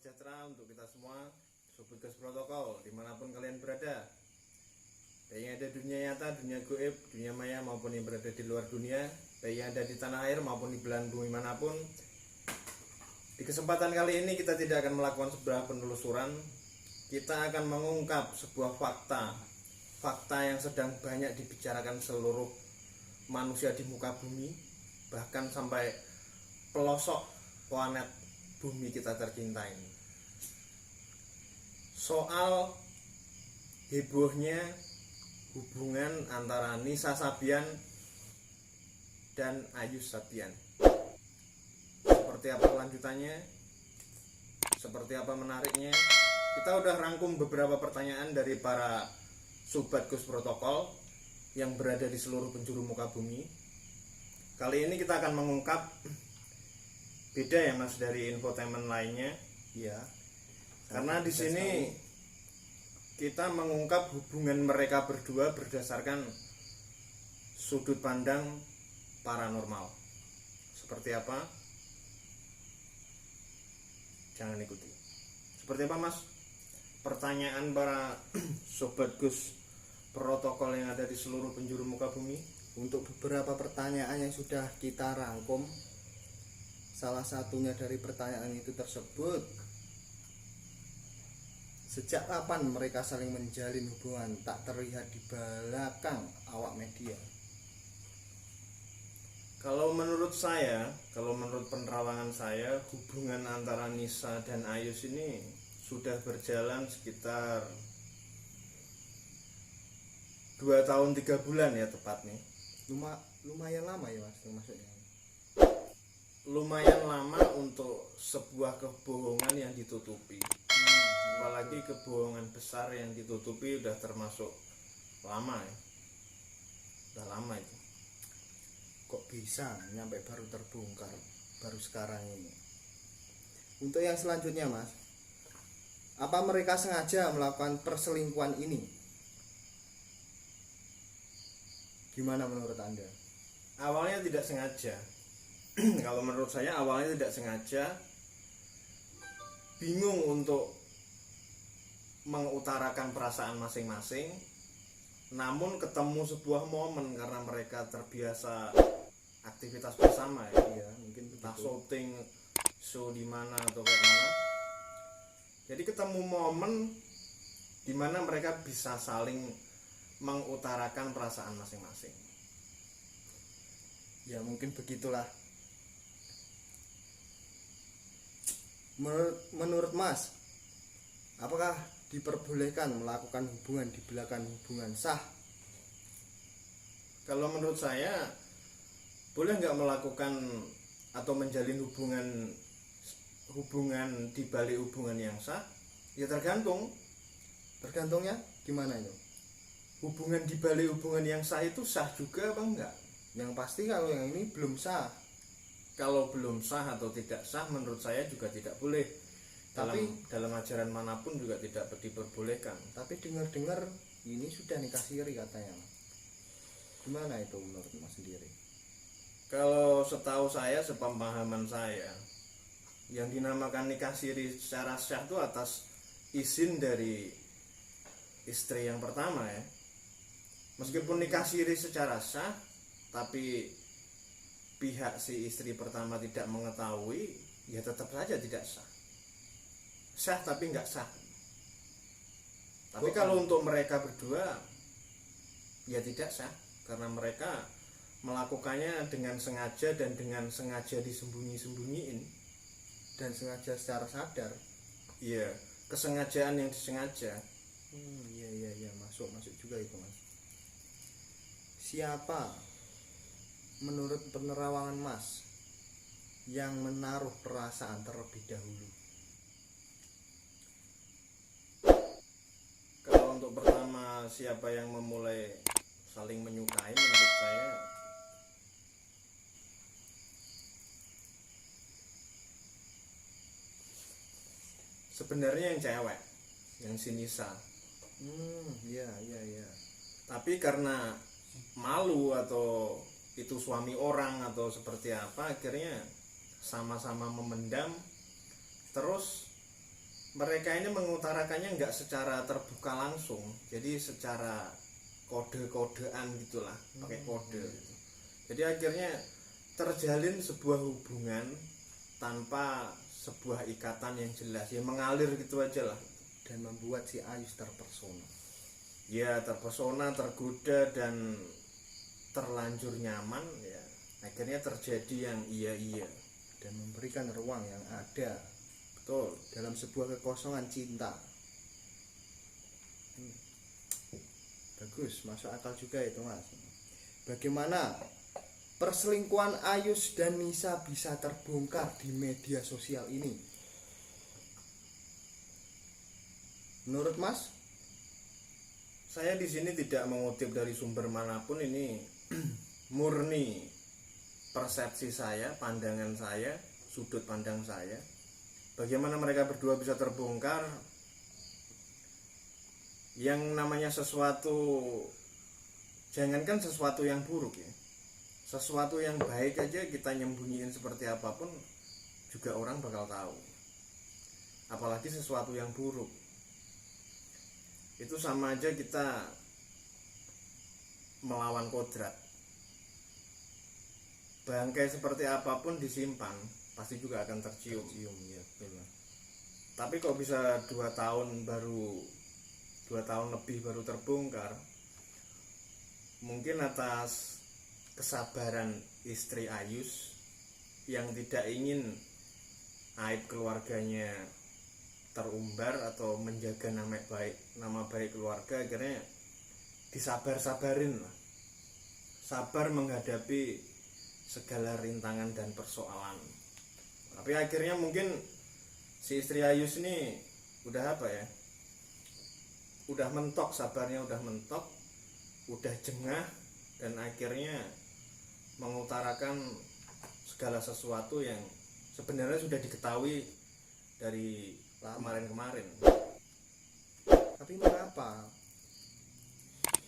sejahtera untuk kita semua, Sobat Gas Protokol, dimanapun kalian berada. Baik yang ada dunia nyata, dunia goib, dunia maya maupun yang berada di luar dunia, baik yang ada di tanah air maupun di belahan bumi manapun. Di kesempatan kali ini kita tidak akan melakukan sebuah penelusuran. Kita akan mengungkap sebuah fakta yang sedang banyak dibicarakan seluruh manusia di muka bumi, bahkan sampai pelosok planet bumi kita tercinta ini. Soal hebohnya hubungan antara Nisa Sabian dan Ayu Sabian. Seperti apa kelanjutannya? Seperti apa menariknya? Kita udah rangkum beberapa pertanyaan dari para Sobat Gus Protokol yang berada di seluruh penjuru muka bumi. Kali ini kita akan mengungkap, beda ya Mas dari infotainment lainnya. Iya. Karena di sini kita mengungkap hubungan mereka berdua berdasarkan sudut pandang paranormal. Seperti apa? Jangan ikuti. Seperti apa Mas? Pertanyaan para Sobat Gus Protokol yang ada di seluruh penjuru muka bumi. Untuk beberapa pertanyaan yang sudah kita rangkum, salah satunya dari pertanyaan itu tersebut, sejak kapan mereka saling menjalin hubungan tak terlihat di belakang awak media? Kalau menurut saya, kalau menurut penerawangan saya, hubungan antara Nisa dan Ayus ini sudah berjalan sekitar 2 tahun 3 bulan ya tepatnya. Lumayan lama ya Mas, maksudnya. Lumayan lama untuk sebuah kebohongan yang ditutupi. Apalagi kebohongan besar yang ditutupi udah termasuk lama ya. Udah lama itu. Kok bisa nyampe baru terbongkar baru sekarang ini? Untuk yang selanjutnya Mas, apa mereka sengaja melakukan perselingkuhan ini? Gimana menurut Anda? Awalnya tidak sengaja. Kalau menurut saya awalnya tidak sengaja. Bingung untuk mengutarakan perasaan masing-masing. Namun ketemu sebuah momen karena mereka terbiasa aktivitas bersama ya. Iya, mungkin Entah begitu. syuting show di mana atau kayak mana. Jadi ketemu momen di mana mereka bisa saling mengutarakan perasaan masing-masing. Ya mungkin begitulah. Menurut Mas, apakah diperbolehkan melakukan hubungan di belakang hubungan sah? Kalau menurut saya, boleh nggak melakukan atau menjalin hubungan di balik hubungan yang sah? Ya tergantung. Tergantungnya gimana itu? Hubungan di balik hubungan yang sah itu sah juga apa enggak? Yang pasti kalau yang ini belum sah. Kalau belum sah atau tidak sah, menurut saya juga tidak boleh. Dalam ajaran manapun juga tidak diperbolehkan. Tapi dengar-dengar ini sudah nikah siri katanya. Gimana itu menurut Mas sendiri? Kalau setahu saya, sepemahaman saya, yang dinamakan nikah siri secara sah itu atas izin dari istri yang pertama ya. Meskipun nikah siri secara sah, tapi pihak si istri pertama tidak mengetahui, ya tetap saja tidak sah. Sah tapi nggak sah. Tapi kalau untuk mereka berdua, ya tidak sah, karena mereka melakukannya dengan sengaja dan dengan sengaja disembunyi-sembunyiin. Dan sengaja secara sadar. Iya, kesengajaan yang disengaja. Iya masuk juga itu Mas. Siapa menurut penerawangan Mas yang menaruh perasaan terlebih dahulu? Kalau untuk pertama siapa yang memulai saling menyukai, menurut saya sebenarnya yang cewek, yang si Nisa. Iya. Tapi karena malu atau itu suami orang atau seperti apa, akhirnya sama-sama memendam. Terus mereka ini mengutarakannya nggak secara terbuka langsung, jadi secara kode-kodean gitulah, pakai kode gitu. Jadi akhirnya terjalin sebuah hubungan tanpa sebuah ikatan yang jelas, ya mengalir gitu aja lah, dan membuat si Ayus terpersona. ya terpesona, tergoda, dan terlanjur nyaman, ya akhirnya terjadi yang iya dan memberikan ruang yang ada betul dalam sebuah kekosongan cinta. Bagus, masuk akal juga itu Mas. Bagaimana perselingkuhan Ayus dan Nisa bisa terbongkar di media sosial ini? Menurut Mas? Saya di sini tidak mengutip dari sumber manapun, ini murni persepsi saya, pandangan saya, sudut pandang saya. Bagaimana mereka berdua bisa terbongkar? Yang namanya sesuatu, jangankan sesuatu yang buruk ya, sesuatu yang baik aja kita nyembunyiin seperti apapun juga orang bakal tahu, apalagi sesuatu yang buruk. Itu sama aja kita melawan kodrat. Bangkai seperti apapun disimpan pasti juga akan tercium Ya, betul. Tapi kok bisa 2 tahun lebih baru terbongkar, mungkin atas kesabaran istri Ayus yang tidak ingin aib keluarganya terumbar atau menjaga nama baik keluarga, akhirnya disabar-sabarin lah, sabar menghadapi segala rintangan dan persoalan. Tapi akhirnya mungkin si istri Ayus ini udah udah mentok, sabarnya udah mentok, udah jengah, dan akhirnya mengutarakan segala sesuatu yang sebenarnya sudah diketahui dari kemarin-kemarin. Tapi mengapa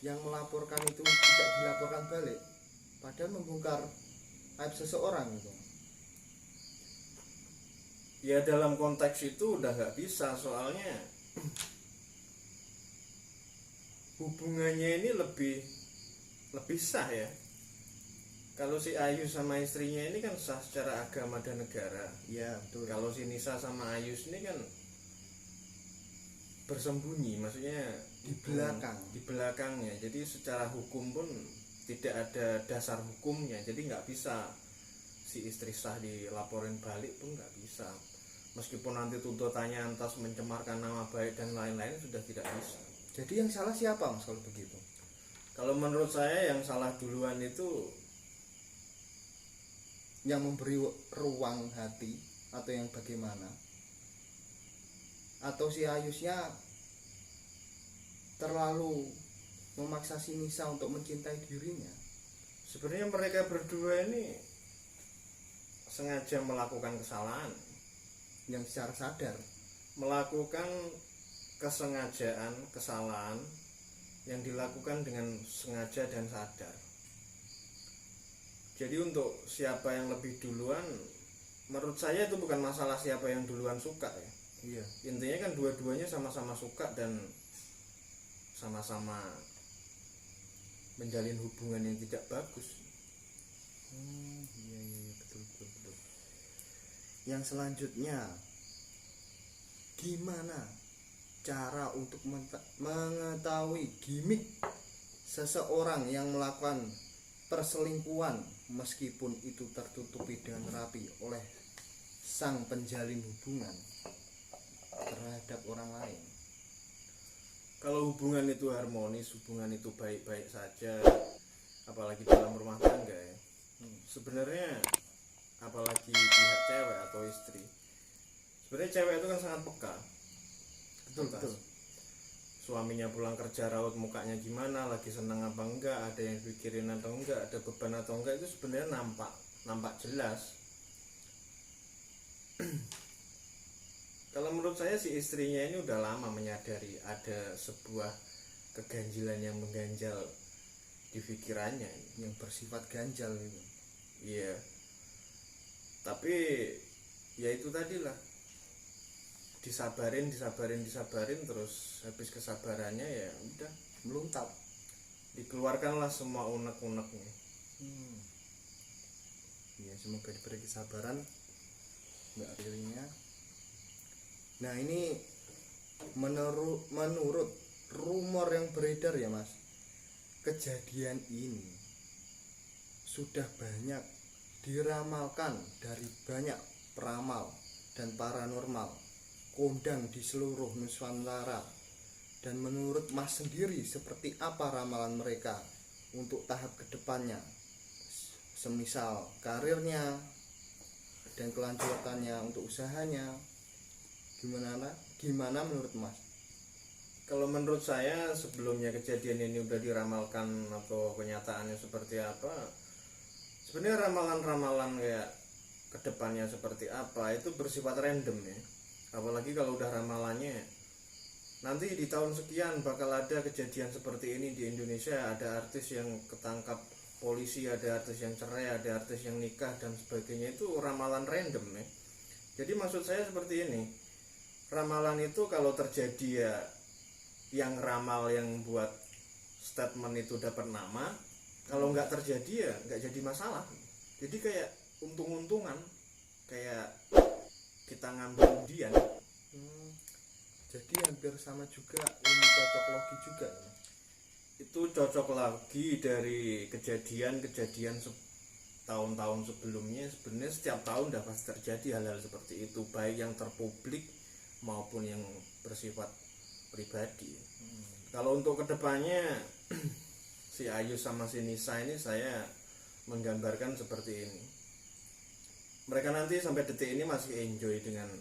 yang melaporkan itu tidak dilaporkan balik, padahal membongkar aib seseorang itu? Ya dalam konteks itu udah nggak bisa, soalnya hubungannya ini lebih sah ya. Kalau si Ayu sama istrinya ini kan sah secara agama dan negara. Ya betul. Kalau si Nisa sama Ayus ini kan bersembunyi, maksudnya di belakangnya. Jadi secara hukum pun tidak ada dasar hukumnya, jadi nggak bisa si istri sah dilaporin balik pun nggak bisa, meskipun nanti tuntutannya antas mencemarkan nama baik dan lain-lain, sudah tidak bisa. Jadi yang salah siapa Mas kalau begitu? Kalau menurut saya yang salah duluan itu yang memberi ruang hati atau yang bagaimana? Atau si Ayusnya terlalu memaksa si Nisa untuk mencintai dirinya? sebenarnya mereka berdua ini sengaja melakukan kesalahan, yang secara sadar melakukan kesengajaan kesalahan yang dilakukan dengan sengaja dan sadar. Jadi untuk siapa yang lebih duluan, menurut saya itu bukan masalah siapa yang duluan suka ya. Iya. Intinya kan dua-duanya sama-sama suka dan sama-sama menjalin hubungan yang tidak bagus. Iya betul. Yang selanjutnya, gimana cara untuk mengetahui gimik seseorang yang melakukan perselingkuhan meskipun itu tertutupi dengan rapi oleh sang penjalin hubungan terhadap orang lain? Kalau hubungan itu harmonis, hubungan itu baik-baik saja, apalagi dalam rumah tangga ya, sebenarnya apalagi pihak cewek atau istri, sebenarnya cewek itu kan sangat peka. Betul. Suaminya pulang kerja raut mukanya gimana, lagi senang apa enggak, ada yang pikirin atau enggak, ada beban atau enggak, itu sebenarnya nampak jelas. Kalau menurut saya si istrinya ini udah lama menyadari ada sebuah keganjilan yang mengganjal di pikirannya, yang bersifat ganjal itu. Iya. Tapi ya itu tadilah, disabarin terus habis kesabarannya ya udah meluntak. dikeluarkanlah semua unek-uneknya. Ya semoga diberi kesabaran Mbak Ririnya. Nah ini menurut rumor yang beredar ya Mas, kejadian ini sudah banyak diramalkan dari banyak peramal dan paranormal kondang di seluruh Nusantara. Dan menurut Mas sendiri seperti apa ramalan mereka untuk tahap kedepannya, semisal karirnya dan kelanjutannya untuk usahanya, gimana menurut Mas? Kalau menurut saya sebelumnya kejadian ini udah diramalkan atau kenyataannya seperti apa, sebenarnya ramalan-ramalan kayak kedepannya seperti apa itu bersifat random ya. Apalagi kalau udah ramalannya nanti di tahun sekian bakal ada kejadian seperti ini di Indonesia, ada artis yang ketangkap polisi, ada artis yang cerai, ada artis yang nikah dan sebagainya, itu ramalan random ya. Jadi maksud saya seperti ini, ramalan itu kalau terjadi ya yang ramal yang buat statement itu dapat nama, kalau nggak terjadi ya nggak jadi masalah. Jadi kayak untung-untungan, kayak kita ngambil undian. Jadi hampir sama juga, ini cocok logi juga ya. Itu cocok lagi dari kejadian-kejadian tahun-tahun sebelumnya. Sebenarnya setiap tahun udah pasti terjadi hal-hal seperti itu, baik yang terpublik maupun yang bersifat pribadi. Kalau untuk kedepannya si Ayu sama si Nisa ini saya menggambarkan seperti ini. Mereka nanti sampai detik ini masih enjoy dengan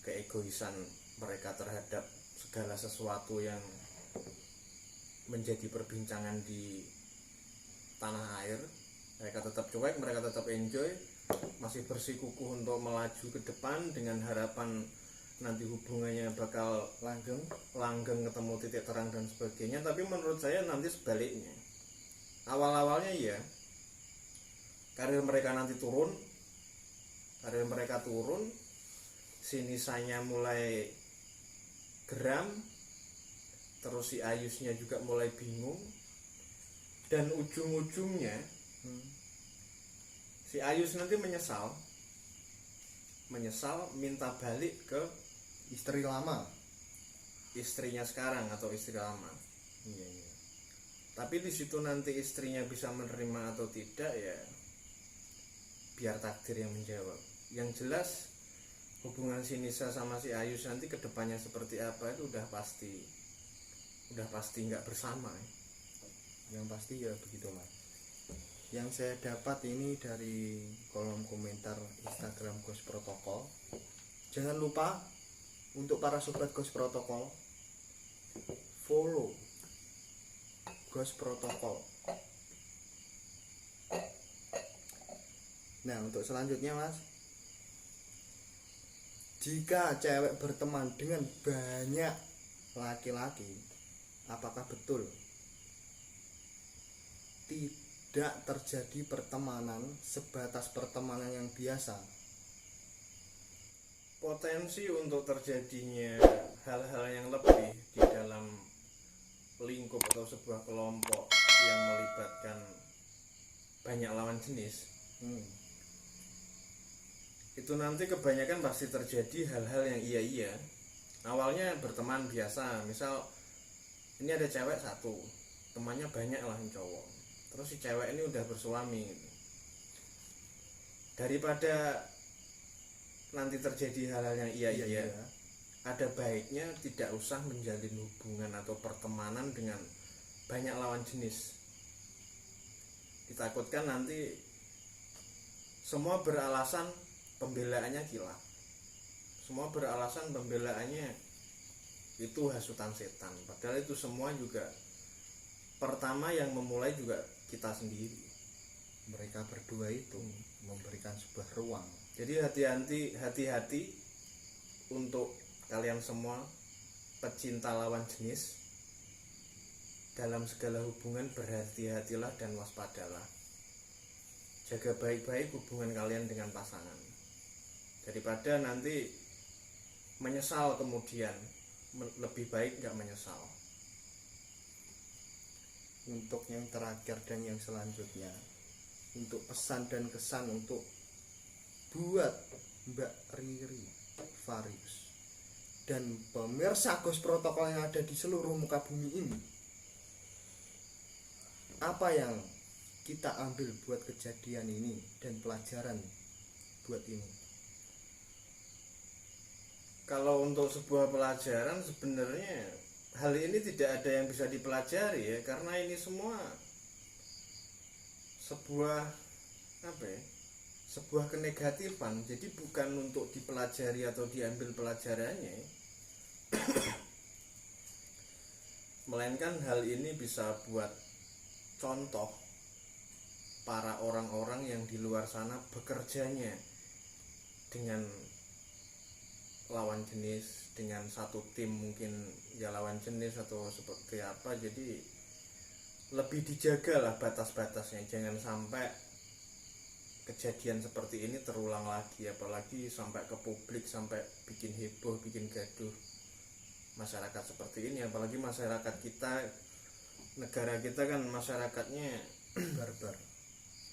keegoisan mereka terhadap segala sesuatu yang menjadi perbincangan di tanah air. Mereka tetap cuek, mereka tetap enjoy, masih bersikukuh untuk melaju ke depan dengan harapan nanti hubungannya bakal langgeng, ketemu titik terang dan sebagainya. Tapi menurut saya nanti sebaliknya. Awal-awalnya ya karir mereka nanti turun, si Nisanya mulai geram, terus si Ayusnya juga mulai bingung, dan ujung-ujungnya si Ayus nanti menyesal minta balik ke istrinya sekarang atau istri lama. Iya. Tapi di situ nanti istrinya bisa menerima atau tidak ya biar takdir yang menjawab. Yang jelas hubungan si Nisa sama si Ayus nanti kedepannya seperti apa itu udah pasti nggak bersama. Yang pasti ya begitu Mas. Yang saya dapat ini dari kolom komentar Instagram Ghost Protocol. Jangan lupa untuk para sobat Ghost Protocol follow Ghost Protocol. Nah untuk selanjutnya Mas, jika cewek berteman dengan banyak laki-laki, apakah betul tidak terjadi pertemanan sebatas pertemanan yang biasa? Potensi untuk terjadinya hal-hal yang lebih di dalam lingkup atau sebuah kelompok yang melibatkan banyak lawan jenis itu nanti kebanyakan pasti terjadi hal-hal yang iya. Awalnya berteman biasa, misal ini ada cewek satu, temannya banyak lah yang cowok, terus si cewek ini udah bersuami gitu. Daripada nanti terjadi hal-hal yang iya, ada baiknya tidak usah menjalin hubungan atau pertemanan dengan banyak lawan jenis. Ditakutkan nanti semua beralasan pembelaannya kilaf, semua beralasan pembelaannya itu hasutan setan, padahal itu semua juga pertama yang memulai juga kita sendiri. Mereka berdua itu memberikan sebuah ruang. Jadi hati-hati untuk kalian semua pecinta lawan jenis, dalam segala hubungan berhati-hatilah dan waspadalah. Jaga baik-baik hubungan kalian dengan pasangan, daripada nanti menyesal kemudian. Lebih baik nggak menyesal. Untuk yang terakhir dan yang selanjutnya, untuk pesan dan kesan untuk buat Mbak Riri Varius dan pemirsa Gus Protokol yang ada di seluruh muka bumi ini, apa yang kita ambil buat kejadian ini dan pelajaran buat ini? Kalau untuk sebuah pelajaran, sebenarnya hal ini tidak ada yang bisa dipelajari ya, karena ini semua sebuah sebuah kenegatifan. Jadi bukan untuk dipelajari atau diambil pelajarannya, melainkan hal ini bisa buat contoh para orang-orang yang di luar sana bekerjanya dengan lawan jenis, dengan satu tim mungkin ya lawan jenis atau seperti apa. Jadi lebih dijaga lah batas-batasnya, jangan sampai kejadian seperti ini terulang lagi, apalagi sampai ke publik, sampai bikin heboh, bikin gaduh masyarakat seperti ini. Apalagi masyarakat kita, negara kita kan masyarakatnya Barbar,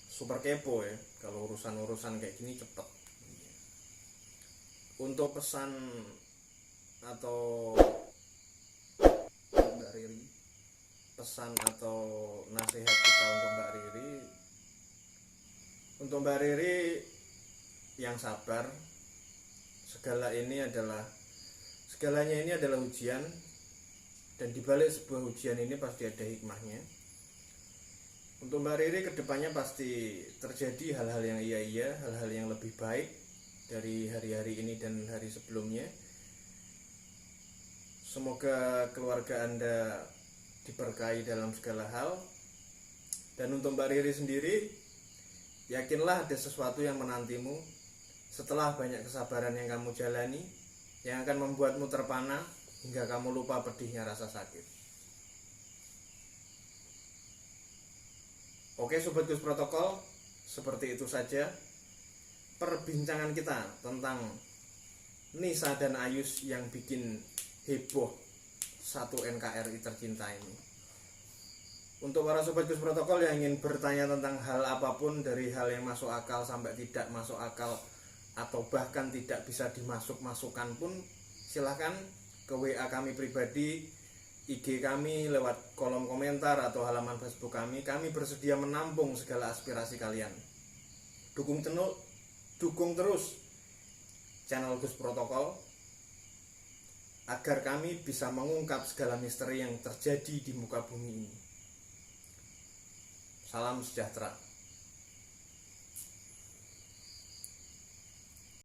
super kepo ya, kalau urusan-urusan kayak gini cepet. Untuk pesan atau Mbak Riri, pesan atau nasihat kita untuk Mbak Riri, untuk Mbak Riri yang sabar. Segalanya ini adalah ujian, dan dibalik sebuah ujian ini pasti ada hikmahnya. Untuk Mbak Riri kedepannya pasti terjadi hal-hal yang iya, hal-hal yang lebih baik dari hari-hari ini dan hari sebelumnya. Semoga keluarga Anda diberkahi dalam segala hal. Dan untuk Mbak Riri sendiri, yakinlah ada sesuatu yang menantimu setelah banyak kesabaran yang kamu jalani, yang akan membuatmu terpana hingga kamu lupa pedihnya rasa sakit. Oke Sobat Gus Protokol, seperti itu saja perbincangan kita tentang Nisa dan Ayus yang bikin heboh satu NKRI tercinta ini. Untuk para Sobat Gus Protokol yang ingin bertanya tentang hal apapun, dari hal yang masuk akal sampai tidak masuk akal, atau bahkan tidak bisa dimasuk-masukkan pun, silahkan ke WA kami pribadi, IG kami lewat kolom komentar atau halaman Facebook kami. Kami bersedia menampung segala aspirasi kalian. Dukung terus channel Gus Protokol agar kami bisa mengungkap segala misteri yang terjadi di muka bumi ini. Salam sejahtera.